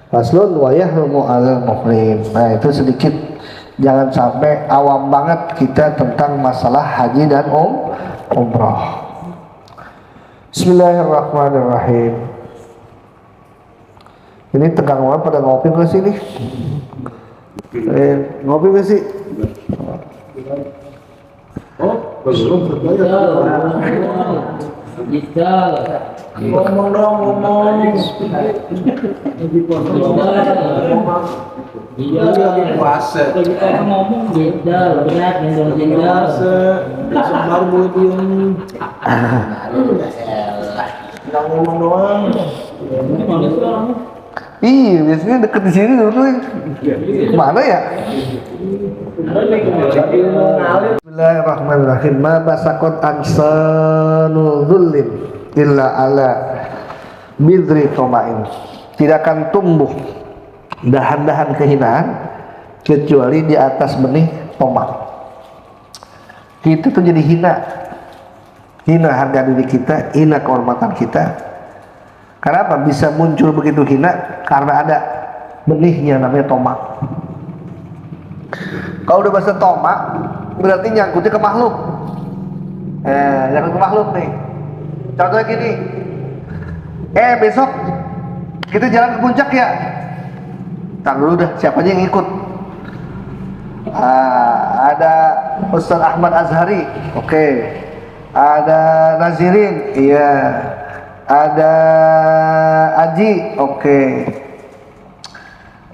Faslun wa yahrumu 'alal muhrim. Nah itu sedikit, jangan sampai awam banget kita tentang masalah haji dan umrah. Bismillahirrahmanirrahim. Ini tegang banget, pada ngopi nggak sih nih? Ngopi nggak sih? Oh, belum berbayar. Ngomong dong, ngomong. Iya, lagi puasa. Kita ngomong jeda, berat yang jeda. Baru boleh diem. Nggak ngomong doang. Iya, biasanya deket di sini dulu. Mana ya? Bismillahirrahmanirrahim. Ma basakot ansanul dzullim illa ala bidri tomain. Tidak akan tumbuh dahan-dahan kehinaan kecuali di atas benih tomat. Kita tuh jadi hina harga diri kita, hina kehormatan kita. Kenapa bisa muncul begitu hina? Karena ada benihnya namanya tomat. Kalau udah bahasa tomat, berarti nyangkutnya ke makhluk. Nyangkut ke makhluk nih. Contohnya gini, besok kita jalan ke puncak ya. Ntar dulu dah, siapa aja yang ikut? Ada Ustaz Ahmad Azhari, oke. Ada Nazirin, iya. Ada Aji, oke.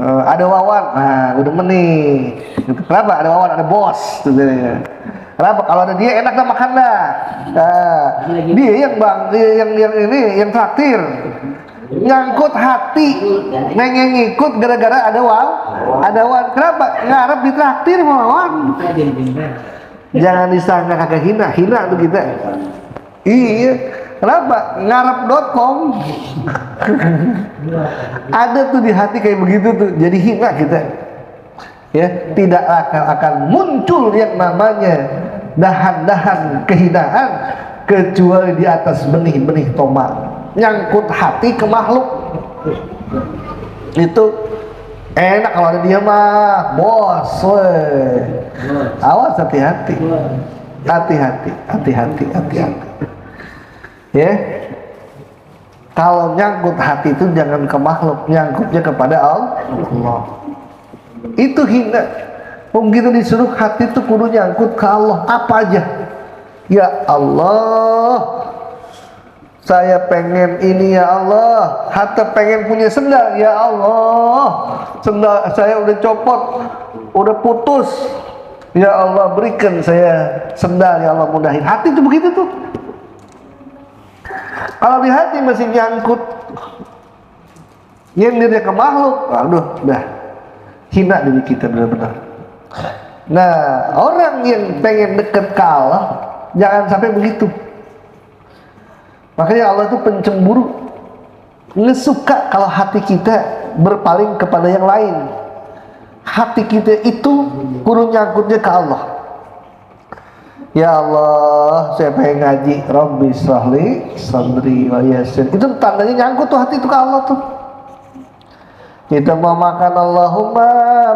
Ada Wawan, nah gue demen nih. Kenapa? Ada Wawan, ada bos. Kenapa? Kalau ada dia enak dah makan dah. Dia yang yang traktir. Nyangkut hati, neng ngikut gara-gara ada Wawan. Kenapa? Ngarep ditraktir sama Wawan. Jangan disangka kagak hina tuh kita. Iya, kenapa? Ngarep.com. Ada tuh di hati kayak begitu tuh, jadi hina kita. Ya, tidak akan muncul yang namanya dahan-dahan kehinaan kecuali di atas benih-benih tomat. Nyangkut hati ke makhluk. Itu enak kalau ada dia mah, bos. Awas, hati-hati. Hati-hati. Ya. Kalau nyangkut hati itu jangan ke makhluk, nyangkutnya kepada Allah. Itu hina. Begitu disuruh hati itu kudu nyangkut ke Allah, apa aja. Ya Allah, saya pengen ini ya Allah, hatta pengen punya sendal ya Allah, sendal saya udah copot, udah putus, ya Allah berikan saya sendal ya Allah, mudahin. Hati itu begitu tuh. Kalau di hati masih nyangkut nyindirnya ke makhluk, aduh dah hina diri kita benar-benar. Nah, orang yang pengen deket ke Allah jangan sampai begitu. Makanya Allah itu pencemburu, nggak suka kalau hati kita berpaling kepada yang lain. Hati kita itu kudu nyangkutnya ke Allah. Ya Allah, saya pengen ngaji, Rabbi shrahli sadri wa yassir. Itu tandanya nyangkut tuh hati itu ke Allah tuh. Kita mau makan, Allahumma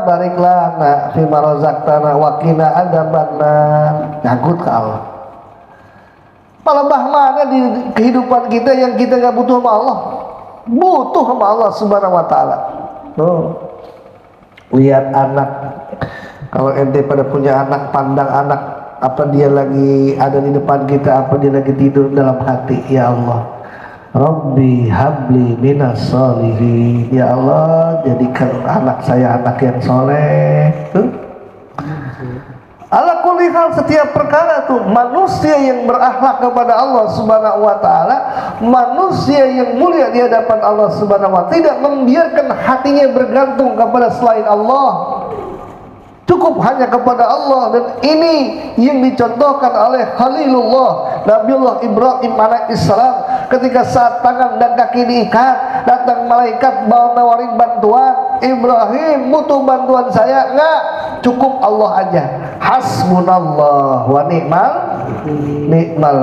barik lana fima razaqtana wa qina adzabannar. Nyangkut ke Allah. Malah mana di kehidupan kita yang kita nggak butuh sama Allah, butuh sama Allah Subhanahu Wa Taala. Lihat anak, kalau ente pada punya anak, pandang anak, apa dia lagi ada di depan kita, apa dia lagi tidur dalam hati, ya Allah, Rabbi habli minas sholihin, ya Allah jadikan anak saya anak yang soleh. Ala kulli hal, setiap perkara tuh manusia yang berakhlak kepada Allah Subhanahu wa taala, manusia yang mulia di hadapan Allah Subhanahu wa taala, tidak membiarkan hatinya bergantung kepada selain Allah. Cukup hanya kepada Allah. Dan ini yang dicontohkan oleh Khalilullah Nabiullah Ibrahim alaihissalam. Ketika saat tangan dan kaki diikat, datang malaikat bawa nawarin bantuan. Ibrahim, butuh bantuan saya? Enggak, cukup Allah aja. Hasbunallah wa ni'mal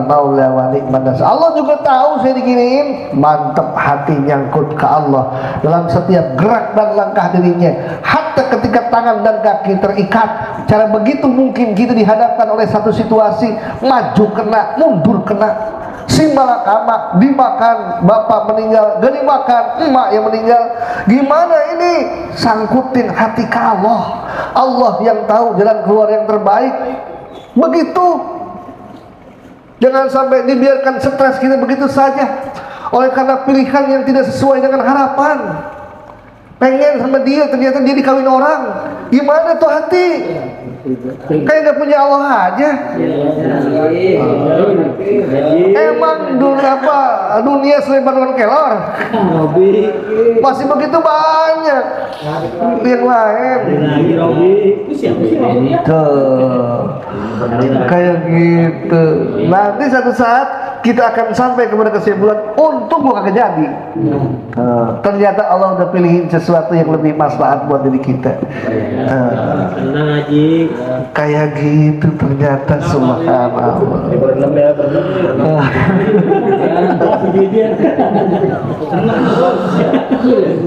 maula wa ni'man nasir. Allah juga tahu saya diginiin. Mantap, hati nyangkut ke Allah dalam setiap gerak dan langkah dirinya. Hatta ketika tangan dan kaki terikat, cara begitu mungkin kita dihadapkan oleh satu situasi, maju kena, mundur kena. Si malakama dimakan, bapak meninggal, gak dimakan, emak yang meninggal. Gimana ini? Sangkutin hati ke Allah. Allah yang tahu jalan keluar yang terbaik. Begitu. Jangan sampai dibiarkan stres kita begitu saja oleh karena pilihan yang tidak sesuai dengan harapan. Pengen sama dia, ternyata dia dikawin orang. Gimana tuh hati? Kayak gak punya Allah aja. Emang dunia selebar dengan kelor? Masih begitu banyak yang lain. Tuh, kayak gitu. Nanti satu saat kita akan sampai kepada kesimpulan, untung gua kagak jadi. Ternyata Allah udah pilihin sesuatu yang lebih maslahat buat diri kita. Kayak gitu ternyata, subhanallah.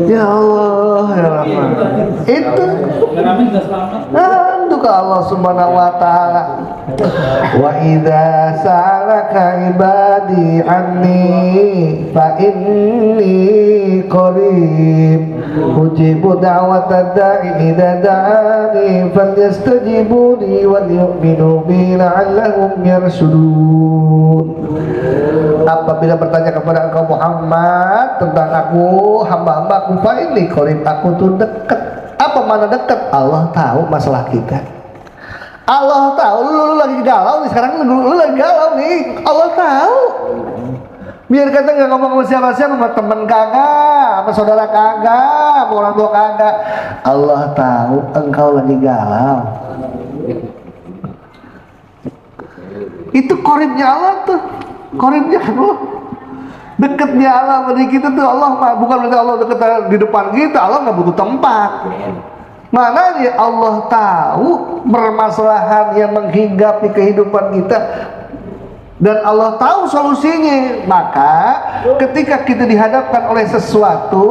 Ya Allah, ya Rahman. Itu untuk Allah Subhanahu wa taala. Wa idza sa'alaka ibadi anni fa inni qarib ujibu da'watad da'i idza da'ani falyastajibu li wal yu'minu bi la'allahum yarshudun. Apabila bertanya kepada engkau Muhammad tentang aku, hamba-hambaku, fa inni qarib, aku tuh dekat. Apa mana dekat? Allah tahu masalah kita. Allah tahu lu lagi galau nih sekarang, lu lagi galau nih. Allah tahu. Biar kata nggak ngomong sama siapa-siapa, sama temen kagak, sama saudara kagak, sama orang tua kagak. Allah tahu engkau lagi galau. Itu koribnya Allah tuh, koribnya Allah, deketnya Allah dari kita tuh. Allah bukan berarti Allah deket di depan kita. Allah nggak butuh tempat. Mana dia Allah tahu permasalahan yang menghinggapi kehidupan kita, dan Allah tahu solusinya. Maka ketika kita dihadapkan oleh sesuatu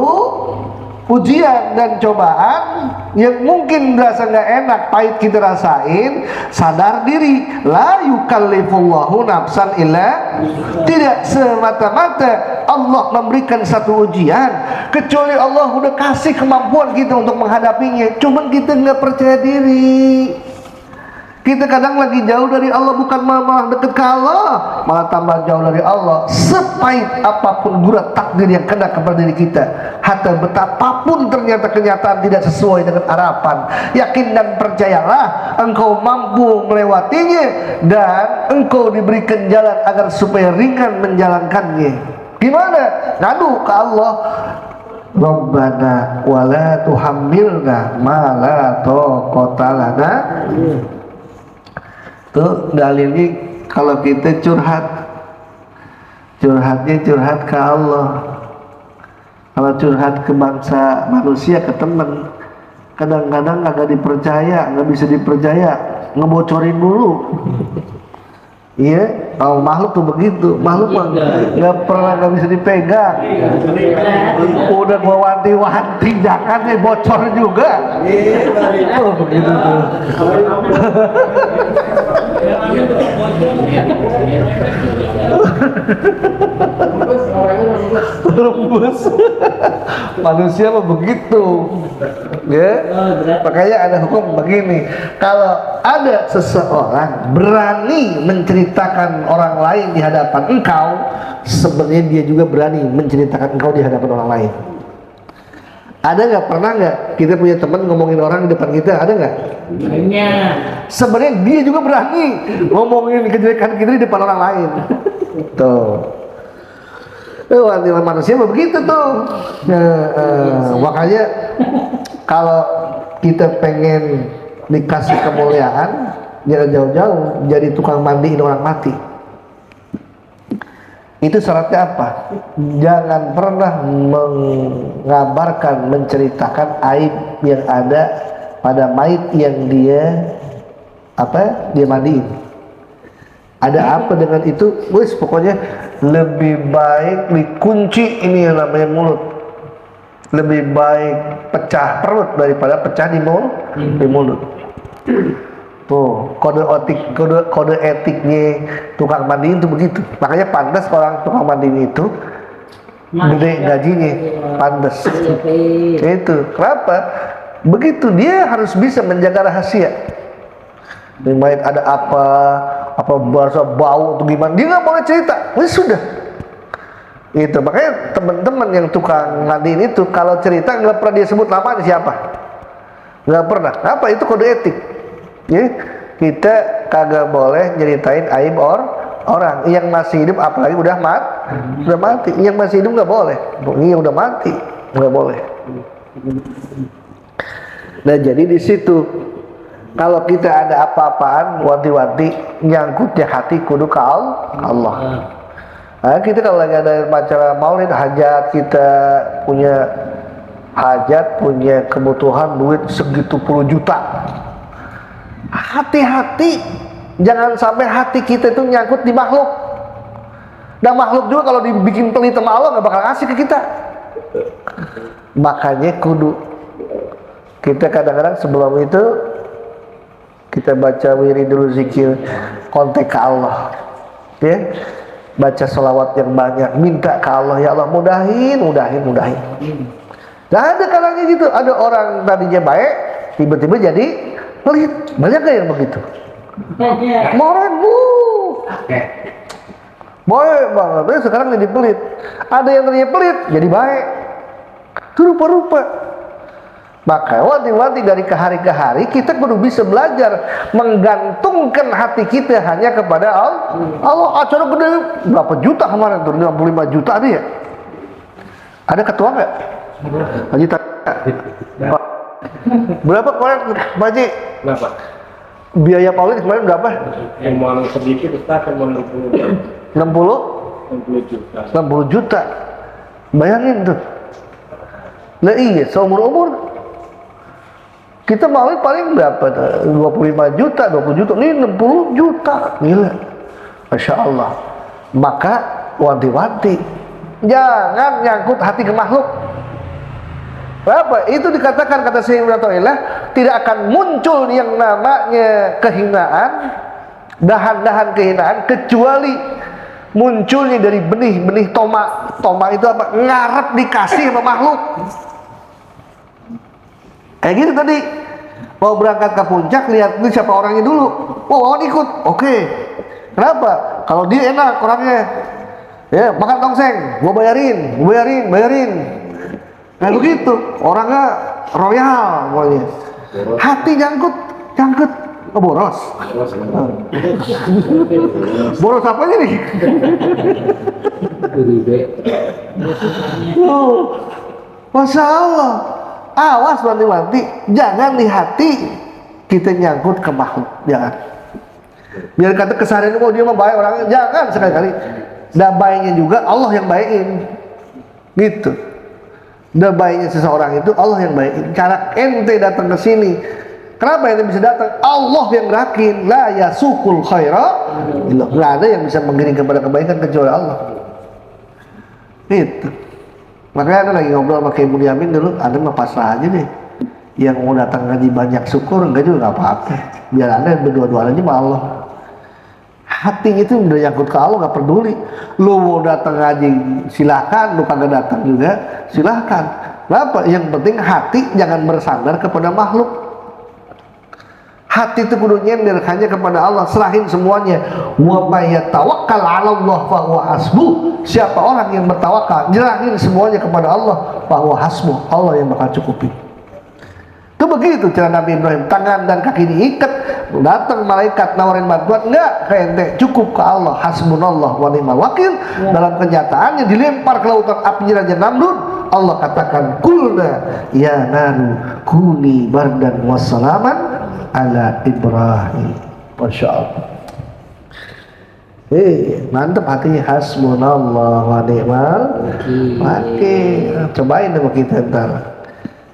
ujian dan cobaan yang mungkin berasa nggak enak, pahit kita rasain, sadar diri, la yukallifullahu nafsan illa, tidak semata-mata Allah memberikan satu ujian kecuali Allah udah kasih kemampuan kita untuk menghadapinya. Cuman kita nggak percaya diri. Kita kadang lagi jauh dari Allah, bukan malah deket ke Allah, malah tambah jauh dari Allah. Sepahit apapun gurat takdir yang kena kepada diri kita, hatta betapapun ternyata kenyataan tidak sesuai dengan harapan, yakin dan percayalah engkau mampu melewatinya, dan engkau diberikan jalan agar supaya ringan menjalankannya. Gimana? Ngadu ke Allah, Rabbana wala tuhammilna ma la taqata lana. Tuh dalilnya kalau kita curhatnya curhat ke Allah. Kalau curhat ke bangsa manusia, ke teman, kadang-kadang agak dipercaya, nggak bisa dipercaya, ngebocorin dulu. Iya, kalau makhluk tuh begitu, makhluk mah nggak pernah, nggak bisa dipegang. Udah gua wanti-wanti, jangan nih bocor juga. Oh begitu tuh. Rembus. Manusia mah begitu, ya. Makanya ada hukum begini: kalau ada seseorang berani menceritakan orang lain di hadapan engkau, sebenarnya dia juga berani menceritakan engkau di hadapan orang lain. Ada nggak, pernah nggak kita punya teman ngomongin orang di depan kita? Ada nggak? Banyak. Sebenarnya dia juga berani ngomongin kejelekan kita di depan orang lain. Tuh. Manusia begitu tuh. Makanya kalau kita pengen dikasih kemuliaan, jangan jauh-jauh jadi tukang mandiin orang mati. Itu syaratnya apa? Jangan pernah mengabarkan, menceritakan aib yang ada pada mayit yang dia mandiin. Ada apa dengan itu? Wes, pokoknya lebih baik dikunci ini yang namanya mulut. Lebih baik pecah perut daripada pecah di mulut. Tuh, kode etiknya tukang mandiin itu begitu. Makanya pantas orang tukang mandiin itu gede gajinya, pantas. Itu kenapa? Begitu, dia harus bisa menjaga rahasia. Mayat ada apa bahasa bau atau gimana, dia nggak boleh cerita. Wih, sudah. Itu makanya teman-teman yang tukang mandiin itu kalau cerita nggak pernah dia sebut namanya siapa, nggak pernah. Apa itu kode etik? Ya, kita kagak boleh nyeritain aib orang yang masih hidup, apalagi udah mati. Yang masih hidup nggak boleh, ini udah mati nggak boleh. Nah, jadi di situ kalau kita ada apa-apaan, wanti-wanti nyangkutnya hati kudu ke Allah. Nah, kita kalau lagi ada acara maulid, hajat, kita punya hajat, punya kebutuhan duit segitu puluh juta. Hati-hati, jangan sampai hati kita itu nyangkut di makhluk. Dan makhluk juga kalau dibikin pelit sama Allah nggak bakal ngasih ke kita. Makanya kudu kita kadang-kadang sebelum itu kita baca wiridul zikir, kontak ke Allah, ya, baca sholawat yang banyak, minta ke Allah, ya Allah mudahin. Nah, ada kalanya gitu, ada orang tadinya baik, tiba-tiba jadi pelit. Banyak gak yang begitu? Moren bu, baik banget, tapi sekarang jadi pelit. Ada yang tadinya pelit jadi baik, itu rupa-rupa. Maka wanti-wanti dari ke hari ke hari kita perlu bisa belajar menggantungkan hati kita hanya kepada Allah. Allah acara gede berapa juta kemarin tuh, 55 juta ada ya? Ada ketua nggak? Haji berapa kemarin Haji? Biaya maulid kemarin berapa? Yang mau sedikit Ustaz, yang mau 60? 60 juta. 60 juta. Bayangin tuh. Lah iya, seumur-umur kita maulid paling berapa? 25 juta, 20 juta. Ini 60 juta. Gila. Masya Allah. Maka wanti-wanti, jangan nyangkut hati ke makhluk. Apa? Itu dikatakan, kata Syekh Ibnu Athaillah, tidak akan muncul yang namanya kehinaan, dahan-dahan kehinaan, kecuali munculnya dari benih-benih toma. Toma itu apa? Ngarep dikasih sama makhluk. Kayak gitu tadi, mau berangkat ke puncak, lihat ini siapa orangnya dulu. Oh, mau ikut, oke. Kenapa? Kalau dia enak orangnya, ya makan tongseng, gua bayarin. Kayak begitu, orangnya royal, pokoknya. Hati jangkut, oh, boros. Boros apanya nih? Oh, Masya Allah. Awas wanti-wanti, jangan di hati kita nyangkut ke makhluk, jangan. Biar kata keseharian, oh dia mah baik orangnya, jangan sekali-kali. Dan baiknya juga Allah yang baikin, gitu. Dan baiknya seseorang itu Allah yang baikin. Cara ente datang ke sini, kenapa ente bisa datang? Allah yang gerakin. La yasukul khaira, nggak ada yang bisa mengiring kepada kebaikan kecuali Allah. Itu. Makanya ada lagi ngobrol sama Kiai Bunyamin dulu, ada mah pasrah aja deh. Yang mau datang ngaji banyak syukur, enggak juga nggak apa-apa. Biar ada berdua-duaan aja sama Allah. Hati itu udah nyangkut ke Allah, nggak peduli. Lu mau datang ngaji silakan, lu kagak datang juga silakan. Kenapa? Yang penting hati jangan bersandar kepada makhluk. Hati itu kudu nyender hanya kepada Allah, serahin semuanya. Wa may yatawakkal 'ala Allah fa huwa hasbuh. Siapa orang yang bertawakal, nyerahin semuanya kepada Allah, fa huwa hasbuh. Allah yang bakal cukupi. Itu begitu cara Nabi Ibrahim, tangan dan kaki diikat, datang malaikat nawarin bantuan, enggak, ente cukup ke Allah, hasbunallah wa ni'mal wakil. Dalam kenyataannya dilempar ke lautan api Raja Namrud, Allah katakan kulna ya naru kuni bardan wassalaman ala Ibrahim. Masya Allah. Mantap hatinya, hasbunallah wa ni'mal wakil. Cobain sama kita ntar.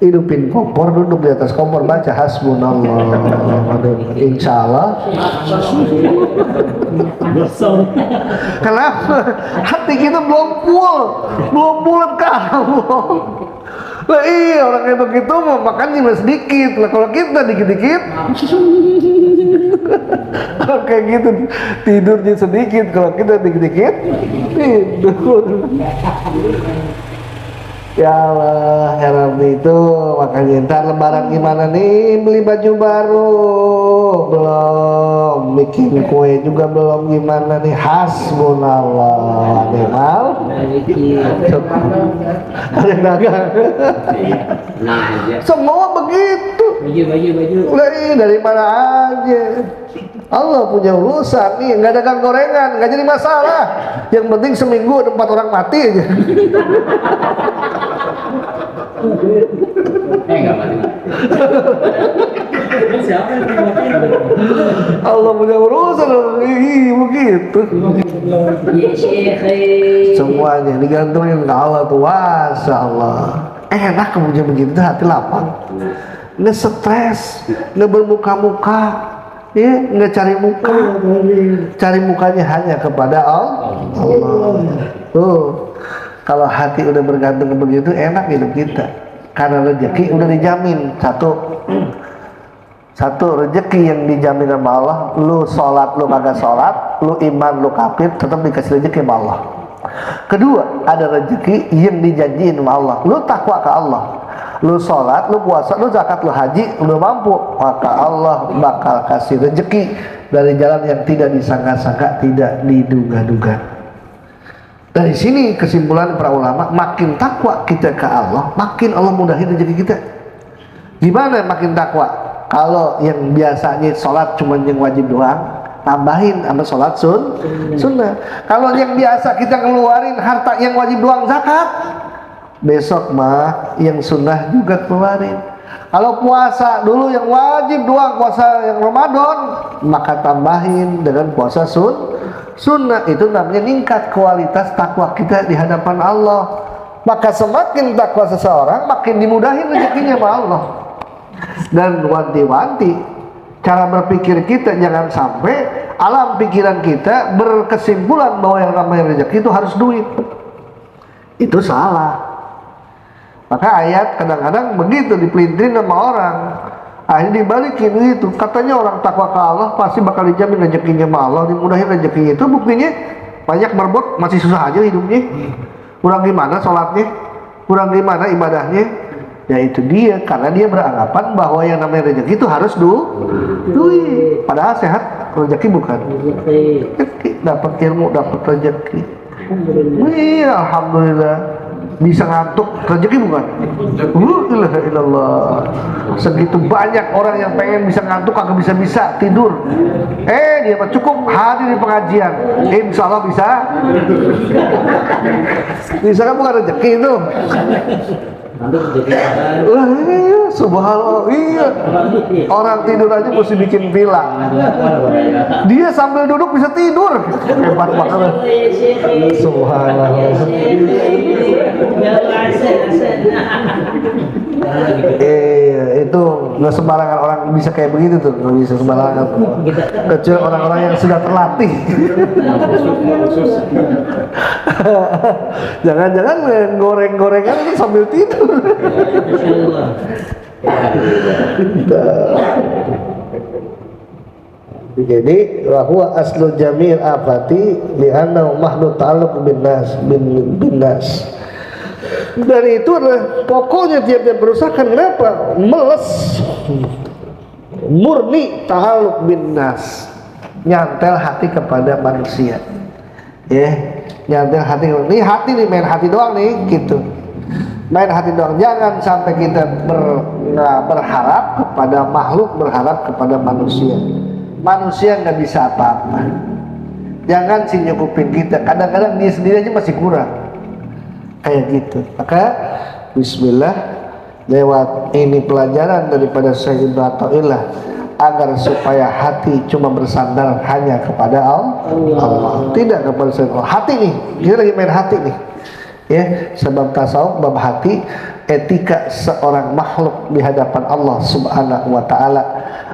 Hidupin kompor, duduk di atas kompor, baca hasbunallah wa ni'mal. Insya Allah. Kenapa? Hati kita belum bulat ke Allah. Lah iya, orang kayak begitu mau makan cuma sedikit. Lah kalau kita dikit-dikit, kalau kayak gitu tidurnya sedikit, kalau kita dikit-dikit tidur. Ya Allah, ya Rabbi, itu makanya ntar lebaran gimana nih, beli baju baru belum, bikin kue juga belum, gimana nih, hasbunallah wa ni'mal wakil. Ada yang dagang. Semua begitu. Baju. Dari mana aja. Allah punya urusan nih, nggak dagang gorengan, nggak jadi masalah. Yang penting seminggu ada 4 orang mati aja. Enggak mati. Siapa yang mati? Allah punya urusan, begitu. Semuanya digantungin ke Allah tuh, Masya Allah. Enak kemudian begitu, hati lapang. Nggak stres, nggak bermuka-muka, ya, nggak cari mukanya hanya kepada Allah. Tuh, kalau hati udah bergantung begitu, enak hidup kita. Karena rezeki udah dijamin. Satu rezeki yang dijamin sama Allah. Lu sholat, lu kagak sholat, lu iman, lu kafir, tetap dikasih rezeki sama Allah. Kedua, ada rezeki yang dijanjiin sama Allah. Lu takwa ke Allah, lu sholat, lu puasa, lu zakat, lu haji, lu mampu, maka Allah bakal kasih rezeki dari jalan yang tidak disangka-sangka, tidak diduga-duga. Dari sini kesimpulan para ulama, makin takwa kita ke Allah, makin Allah mudahin rezeki kita. Gimana makin takwa? Kalau yang biasanya sholat cuma yang wajib doang, tambahin sama sholat sunnah. Kalau yang biasa kita keluarin harta yang wajib doang zakat, besok mah yang sunnah juga keluarin. Kalau puasa dulu yang wajib doang, puasa yang Ramadan, maka tambahin dengan puasa sunnah. Itu namanya ningkat kualitas takwa kita di hadapan Allah. Maka semakin takwa seseorang, makin dimudahin rezekinya sama Allah. Dan wanti-wanti cara berpikir kita, jangan sampai alam pikiran kita berkesimpulan bahwa yang namanya rezeki itu harus duit. Itu salah. Maka ayat kadang-kadang begitu dipelintirin sama orang, akhirnya dibalikin itu. Katanya orang takwa ke Allah pasti bakal dijamin rezekinya sama Allah, dimudahin rezekinya. Itu buktinya banyak berbot masih susah aja hidupnya. Kurang gimana sholatnya, kurang gimana ibadahnya. Ya itu dia, karena dia beranggapan bahwa yang namanya rezeki itu harus duit. Padahal sehat rezeki bukan. Rezeki, dapat ilmu, dapat rezeki. Iya, alhamdulillah. Bisa ngantuk rezeki bukan? Ilaha illallah. Segitu banyak orang yang pengen bisa ngantuk kagak bisa tidur. Dia mah cukup hadir di pengajian. Insya Allah bisa. Bisa kan bukan rezeki itu. Iya, subhanallah. Iya. Orang tidur aja mesti bikin villa. Dia sambil duduk bisa tidur. Hebat banget. Subhanallah. Itu nggak sembarangan orang bisa kayak begitu tuh, nggak bisa sembarangan. Kecuali orang-orang yang sudah terlatih. Jangan-jangan goreng-gorengan itu sambil tidur. Jadi bahwa aslu jamil afati li'annahu mahdu ta'alluq bin nas. Dan itu adalah pokoknya tiap-tiap kerusakan. Kenapa? Meles, murni ta'alluq bin nas, nyantel hati kepada manusia. Nyantel hati. Ini hati nih, main hati doang nih, gitu. Main hati doang. Jangan sampai kita berharap kepada makhluk, berharap kepada manusia. Manusia nggak bisa apa-apa. Jangan sih nyukupin kita. Kadang-kadang dia sendiri aja masih kurang. Kayak gitu. Maka bismillah, lewat ini pelajaran daripada Syekh Ibnu Athaillah, agar supaya hati cuma bersandar hanya kepada Allah, tidak kepada selain Allah. Hati nih, kita lagi main hati nih. Sebab tasawuf bab hati, etika seorang makhluk di hadapan Allah Subhanahu wa taala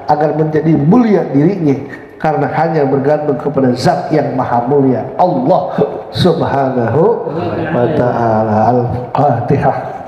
agar menjadi mulia dirinya, karena hanya bergantung kepada zat yang maha mulia, Allah Subhanahu wa ta'ala. Al-Fatihah.